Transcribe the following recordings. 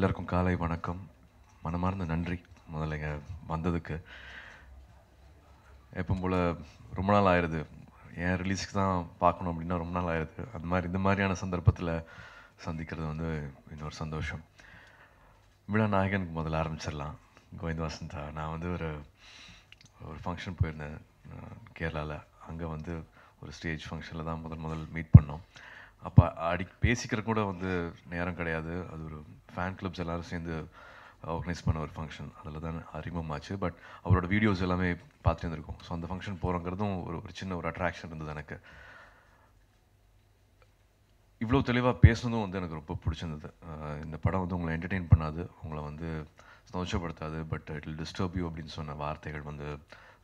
எல்லாருக்கும் காலை வணக்கம். மனமார்ந்த நன்றி முதல்ல இங்கே வந்ததுக்கு. எப்பவும் போல் ரொம்ப நாள் ஆயிடுது, என் ரிலீஸ்க்கு தான் பார்க்கணும் அப்படின்னா ரொம்ப நாள் ஆயிடுது. அந்த மாதிரி இந்த மாதிரியான சந்தர்ப்பத்தில் சந்திக்கிறது வந்து இன்னொரு சந்தோஷம். விழா நாயகனுக்கு முதல்ல ஆரம்பிச்சிடலாம். கோவிந்த் வசந்தா, நான் வந்து ஒரு ஃபங்க்ஷன் போயிருந்தேன் கேரளாவில். அங்கே வந்து ஒரு ஸ்டேஜ் ஃபங்க்ஷனில் தான் முதல் மீட் பண்ணோம். அப்போ பேசிக்கிற கூட வந்து நேரம் கிடையாது. அது ஒரு ஃபேன் கிளப்ஸ் எல்லோரும் சேர்ந்து ஆர்கனைஸ் பண்ண ஒரு ஃபங்க்ஷன். அதில் தான் அறிமுகமாச்சு. பட் அவரோட வீடியோஸ் எல்லாமே பார்த்துட்டு இருந்திருக்கோம். ஸோ அந்த ஃபங்க்ஷன் போகிறோங்கிறதும் ஒரு சின்ன ஒரு அட்ராக்ஷன் இருந்தது எனக்கு. இவ்வளோ தெளிவாக பேசுனதும் வந்து எனக்கு ரொம்ப பிடிச்சிருந்தது. இந்த படம் வந்து உங்களை என்டர்டெயின் பண்ணாது, உங்களை வந்து சந்தோஷப்படுத்தாது, but it will disturb you அப்படின்னு சொன்ன வார்த்தைகள் வந்து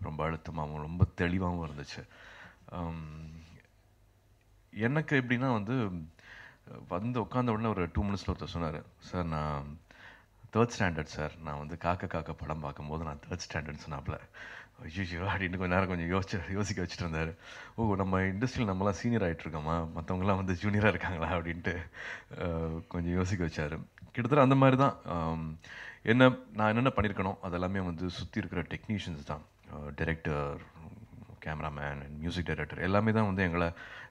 ரொம்ப அழுத்தமாகவும் ரொம்ப தெளிவாகவும் இருந்துச்சு. எனக்கு எப்படின்னா வந்து உட்காந்த உடனே ஒரு 2 மினிட்ஸில் ஒருத்தர் சொன்னார், சார் நான் 3rd ஸ்டாண்டர்ட் சார், நான் வந்து காக்க படம் பார்க்கும்போது நான் 3rd ஸ்டாண்டர்ட் சொன்னாப்புல. ஐயோ அப்படின்னு கொஞ்சம் நேரம் யோசிக்க வச்சுட்டு இருந்தார். ஓ, நம்ம இண்டஸ்ட்ரியில் நம்மளாம் சீனியர் ஆகிட்டுருக்கோமா, மற்றவங்களாம் வந்து ஜூனியராக இருக்காங்களா அப்படின்ட்டு கொஞ்சம் யோசிக்க வச்சார். கிட்டத்தட்ட அந்த மாதிரி தான். நான் என்னென்ன பண்ணியிருக்கணும் அதெல்லாமே வந்து சுற்றி இருக்கிற டெக்னீஷியன்ஸ் தான், director, cameraman and music director எல்லாமே தான் வந்து எங்களை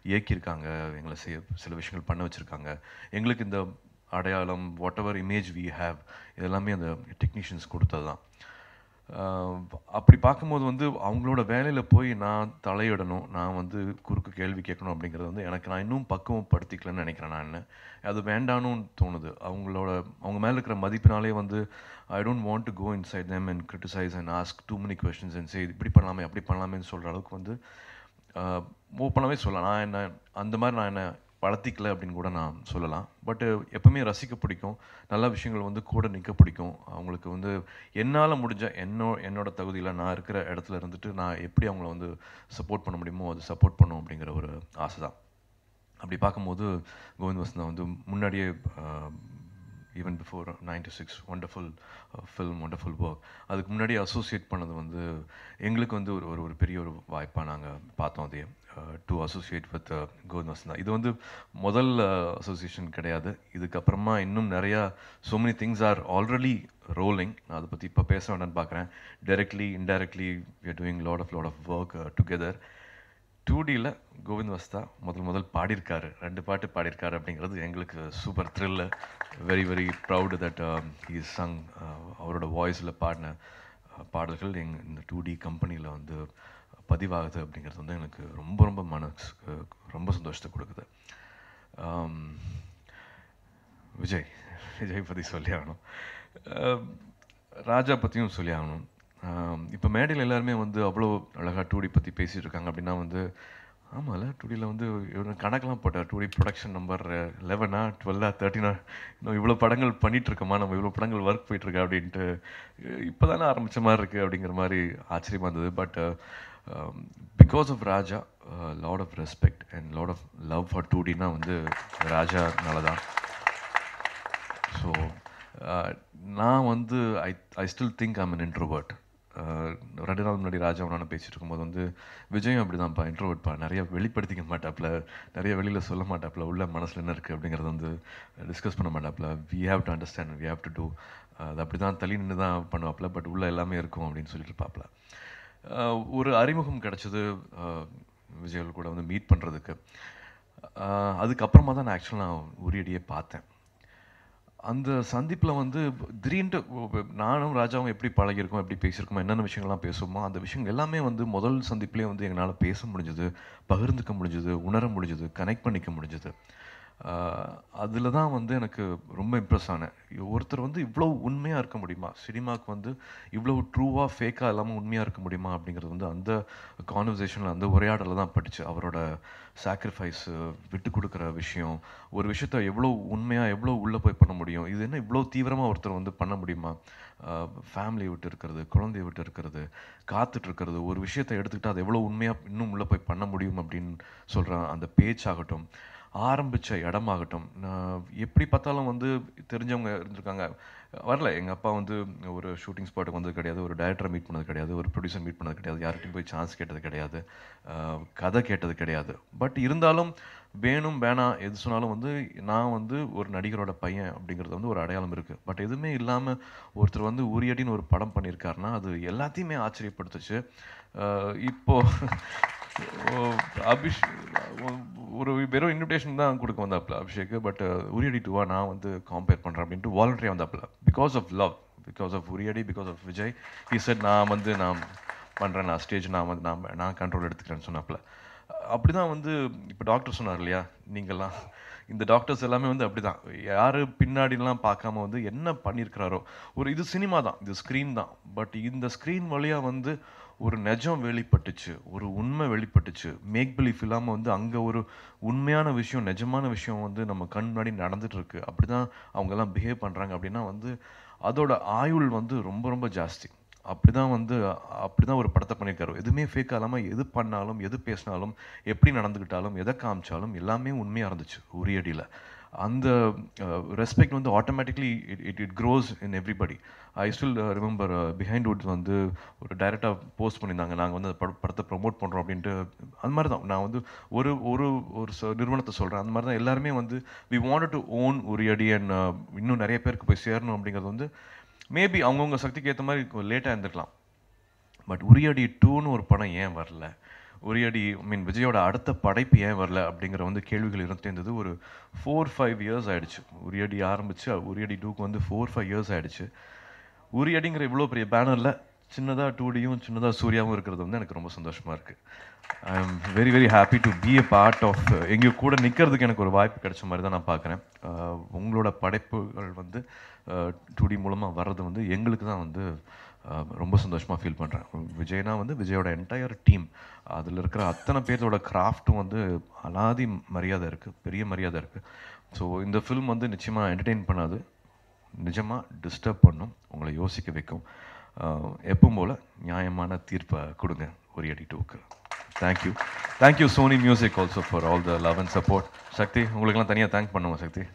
இயக்கியிருக்காங்க, எங்களை சில விஷயங்கள் பண்ண வச்சுருக்காங்க. எங்களுக்கு இந்த அடையாளம், whatever image we have, இதெல்லாமே அந்த டெக்னீஷியன்ஸ் கொடுத்தது தான். அப்படி பார்க்கும்போது வந்து அவங்களோட வேலையில் போய் நான் தலையிடணும், நான் வந்து குறுக்கு கேள்வி கேட்கணும் அப்படிங்கிறது வந்து நான் இன்னும் பக்குவப்படுத்திக்கலன்னு நினைக்கிறேன். நான் அது வேண்டான்னு தோணுது. அவங்க மேலே இருக்கிற மதிப்பினாலே வந்து I don't want to go inside them and criticise and ask too many questions and say இப்படி பண்ணலாமே அப்படி பண்ணலாமேன்னு சொல்கிற அளவுக்கு வந்து ஓப்பனாகவே சொல்லலாம். அந்த மாதிரி நான் என்ன வளர்த்திக்கல அப்படின்னு கூட நான் சொல்லலாம். பட்டு எப்பவுமே ரசிக்க பிடிக்கும், நல்ல விஷயங்கள் வந்து கூட நிற்க பிடிக்கும். அவங்களுக்கு வந்து என்னால் முடிஞ்ச என்னோட தகுதியில் நான் இருக்கிற இடத்துல இருந்துட்டு நான் எப்படி அவங்கள வந்து சப்போர்ட் பண்ண முடியுமோ அது சப்போர்ட் பண்ணும் அப்படிங்கிற ஒரு ஆசை தான். அப்படி பார்க்கும்போது கோவிந்த் வசந்தா வந்து முன்னாடியே even before 96 wonderful film, wonderful work, அதுக்கு முன்னாடி அசோசியேட் பண்ணது வந்து எங்களுக்கு வந்து ஒரு பெரிய ஒரு வாய்ப்பாக நாங்கள் பார்த்தோம். அதே to associate with Kovind Vasantha. இது வந்து முதல் அசோசியேஷன் கிடையாது. இதுக்கப்புறமா இன்னும் நிறையா so many things are already rolling. நான் அதை பற்றி இப்போ பேச வேண்டாம்னு பார்க்குறேன். Directly indirectly we are doing lot of work together. 2Dயில் கோவிந்த் வசந்தா முதல் பாடியிருக்காரு, 2 பாட்டு பாடியிருக்காரு அப்படிங்கிறது எங்களுக்கு super thrill. Very proud that he sung. அவரோட வாய்ஸில் பாடின பாடல்கள் இந்த 2D கம்பெனியில் வந்து பதிவாகுது அப்படிங்கிறது வந்து எனக்கு ரொம்ப மனசுக்கு ரொம்ப சந்தோஷத்தை கொடுக்குது. விஜய் பற்றி சொல்லி ஆகணும், ராஜா பற்றியும் சொல்லி ஆகணும். இப்போ மேடையில் எல்லாருமே வந்து அவ்வளோ அழகாக 2D பற்றி பேசிகிட்டு இருக்காங்க. அப்படின்னா வந்து ஆமாம்ல, 2Dயில் வந்து கணக்கெலாம் போட்டார். 2D ப்ரொடக்ஷன் நம்பர் 11 12 13 இன்னும் இவ்வளோ படங்கள் பண்ணிகிட்ருக்கோமா, நம்ம இவ்வளோ படங்கள் ஒர்க் போயிட்டுருக்கா அப்படின்ட்டு இப்போ தானே ஆரம்பித்த மாதிரி இருக்குது அப்படிங்கிற மாதிரி ஆச்சரியமாக இருந்தது. But because of Raja, lot of respect and lot of love for 2Dனா வந்து ராஜானால தான். ஸோ நான் வந்து I still think I'm an introvert. 2 நாள் முன்னாடி ராஜாவனான பேசிகிட்டு இருக்கும்போது வந்து விஜயும் அப்படி தான்ப்பா, இன்ட்ரோவர்ட்ப்பா, நிறைய வெளிப்படுத்திக்க மாட்டாப்புல, நிறைய வெளியில் சொல்ல மாட்டாப்புல, உள்ள மனசில் என்ன இருக்குது அப்படிங்கிறத வந்து டிஸ்கஸ் பண்ண மாட்டாப்புல. We have to understand, we have to do. அது அப்படி தான் தள்ளி நின்று தான் பண்ணுவாப்புல, பட் உள்ளே எல்லாமே இருக்கும் அப்படின்னு சொல்லிட்டு இருப்பாப்புல. ஒரு அறிமுகம் கிடச்சிது விஜய்கள் கூட வந்து மீட் பண்ணுறதுக்கு. அதுக்கப்புறமா தான் நான் ஆக்சுவலாக உரியடியே பார்த்தேன். அந்த சந்திப்பில் வந்து திடீர்னு நானும் ராஜாவும் எப்படி பழகியிருக்கோம், எப்படி பேசியிருக்கோமோ, என்னென்ன விஷயங்கள்லாம் பேசுவோமோ அந்த விஷயங்கள் எல்லாமே வந்து முதல் சந்திப்புலேயே வந்து எங்களால் பேச முடிஞ்சது, பகிர்ந்துக்க முடிஞ்சது, உணர முடிஞ்சது, கனெக்ட் பண்ணிக்க முடிஞ்சது. அதில் தான் வந்து எனக்கு ரொம்ப இம்ப்ரெஸ் ஆனேன். ஒருத்தர் வந்து இவ்வளோ உண்மையாக இருக்க முடியுமா, சினிமாவுக்கு வந்து இவ்வளோ ட்ரூவாக ஃபேக்காக இல்லாமல் உண்மையாக இருக்க முடியுமா அப்படிங்கிறது வந்து அந்த கான்வர்சேஷனில், அந்த உரையாடலில் தான் பட்டுச்சு. அவரோட சாக்ரிஃபைஸு, விட்டு கொடுக்குற விஷயம், ஒரு விஷயத்த எவ்வளோ உண்மையாக எவ்வளோ உள்ளே போய் பண்ண முடியும், இது என்ன இவ்வளோ தீவிரமாக ஒருத்தர் வந்து பண்ண முடியுமா, ஃபேமிலியை விட்டு இருக்கிறது, குழந்தைய விட்டு இருக்கிறது, காத்துட்ருக்கிறது, ஒரு விஷயத்தை எடுத்துக்கிட்டால் அது எவ்வளோ உண்மையாக இன்னும் உள்ளே போய் பண்ண முடியும் அப்படின்னு சொல்கிற அந்த பேச்சாகட்டும், ஆரம்பித்த இடமாகட்டும். நான் எப்படி பார்த்தாலும் வந்து தெரிஞ்சவங்க இருந்திருக்காங்க. வரல, எங்கள் அப்பா வந்து ஒரு ஷூட்டிங் ஸ்பாட்டுக்கு வந்தது கிடையாது, ஒரு டைரக்டரை மீட் பண்ணது கிடையாது, ஒரு ப்ரொடியூசர் மீட் பண்ணது கிடையாது, யார்கிட்டையும் போய் சான்ஸ் கேட்டது கிடையாது, கதை கேட்டது கிடையாது. பட் இருந்தாலும் வேணும் வேணாம் எது சொன்னாலும் வந்து நான் வந்து ஒரு நடிகரோட பையன் அப்படிங்கிறது வந்து ஒரு அடையாளம் இருக்குது. பட் எதுவுமே இல்லாமல் ஒருத்தர் வந்து உரியடின்னு ஒரு படம் பண்ணியிருக்காருன்னா அது எல்லாத்தையுமே ஆச்சரியப்படுத்துச்சு. இப்போ அபிஷ் ஒரு வெறும் இன்விடேஷன் தான் கொடுக்க வந்தாப்புல அபிஷேக். பட் உரியடி டூவா நான் வந்து காம்பேர் பண்ணுறேன் அப்படின்ட்டு வாலண்டரியாக வந்தாப்புல. Because of love, because of Uriyadi, because of Vijay. He said நான் பண்ணுறேன், நான் ஸ்டேஜ் நான் கண்ட்ரோல் எடுத்துக்கிறேன்னு சொன்னாப்புல. அப்படி தான் வந்து இப்போ டாக்டர் சொன்னார் இல்லையா, நீங்கள்லாம் இந்த டாக்டர்ஸ் எல்லாமே வந்து அப்படி தான், யார் பின்னாடிலாம் பார்க்காம வந்து என்ன பண்ணியிருக்கிறாரோ. இது சினிமா தான், இது ஸ்க்ரீன் தான். பட் இந்த ஸ்க்ரீன் வழியாக வந்து ஒரு நிஜம் வெளிப்பட்டுச்சு, ஒரு உண்மை வெளிப்பட்டுச்சு. மேக் பிலீஃப் இல்லாமல் வந்து அங்கே ஒரு உண்மையான விஷயம், நிஜமான விஷயம் வந்து நம்ம கண் முன்னாடி நடந்துட்டு இருக்கு. அப்படி தான் அவங்கெல்லாம் பிஹேவ் பண்ணுறாங்க அப்படின்னா வந்து அதோட ஆயுள் வந்து ரொம்ப ரொம்ப ஜாஸ்தி. அப்படி தான் ஒரு படத்தை பண்ணியிருக்காரு. எதுவுமே ஃபேக்காக இல்லாமல் எது பண்ணாலும், எது பேசினாலும், எப்படி நடந்துக்கிட்டாலும், எதை காமிச்சாலும் எல்லாமே உண்மையாக இருந்துச்சு உரியடியில். அந்த ரெஸ்பெக்ட் வந்து automatically it cross in everybody. I still remember behind Woods வந்து ஒரு டைரெக்டாக போஸ்ட் பண்ணியிருந்தாங்க, நாங்கள் வந்து படத்தை ப்ரொமோட் பண்ணுறோம் அப்படின்ட்டு. அந்த மாதிரி தான் நான் வந்து ஒரு ஒரு ஒரு நிறுவனத்தை சொல்கிறேன். அந்த மாதிரி தான் எல்லாருமே வந்து we wanted to own Uriyadi and இன்னும் நிறைய பேருக்கு போய் சேரணும் அப்படிங்கிறது வந்து மேபி அவங்கவுங்க சக்திக்கு ஏற்ற மாதிரி லேட்டாக இருந்திருக்கலாம். பட் உரியடி 2ன்னு ஒரு படம் ஏன் வரல, உரியடி விஜயோட அடுத்த படைப்பு ஏன் வரல அப்படிங்கிற வந்து கேள்விகள் இருந்துட்டே இருந்தது. ஒரு 4-5 இயர்ஸ் ஆகிடுச்சு உரியடி ஆரம்பித்து. உரியடி 2க்கு வந்து 4-5 இயர்ஸ் ஆகிடுச்சு. உரியடிங்கிற இவ்வளோ பெரிய பேனரில் சின்னதாக 2Dயும் சின்னதாக சூர்யாவும் இருக்கிறது வந்து எனக்கு ரொம்ப சந்தோஷமாக இருக்குது. I am very very happy to be a part of. எங்கள் கூட நிற்கிறதுக்கு எனக்கு ஒரு வாய்ப்பு கிடைச்ச மாதிரி தான் நான் பார்க்குறேன். உங்களோட படைப்புகள் வந்து 2D மூலமாக வர்றது வந்து எங்களுக்கு தான் வந்து ரொம்ப சந்தோஷமாக ஃபீல் பண்ணுறேன். விஜய்னா வந்து விஜயோட என்டையர் டீம், அதில் இருக்கிற அத்தனை பேரோட கிராஃப்ட்டும் வந்து அலாதி மரியாதை இருக்குது, பெரிய மரியாதை இருக்குது. ஸோ இந்த ஃபில்ம் வந்து நிச்சயமாக என்டர்டெயின் பண்ணாது, நிஜமாக டிஸ்டர்ப் பண்ணும், உங்களை யோசிக்க வைக்கும். எப்பவும் போல் நியாயமான தீர்ப்பை கொடுங்க உரியடி 2க்கு. Thank you. Thank you Sony music also for all the love and support. Sakthi, உங்களுக்கெல்லாம் தனியாக தேங்க் பண்ணுவோம் சக்தி.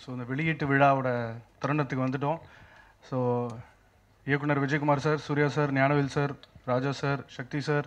ஸோ இந்த வெளியீட்டு விழாவோட தருணத்துக்கு வந்துட்டோம். ஸோ இயக்குனர் Vijayakumar sir, Suriya sir, Gnanavel sir, Raja sir, Sakthi sir,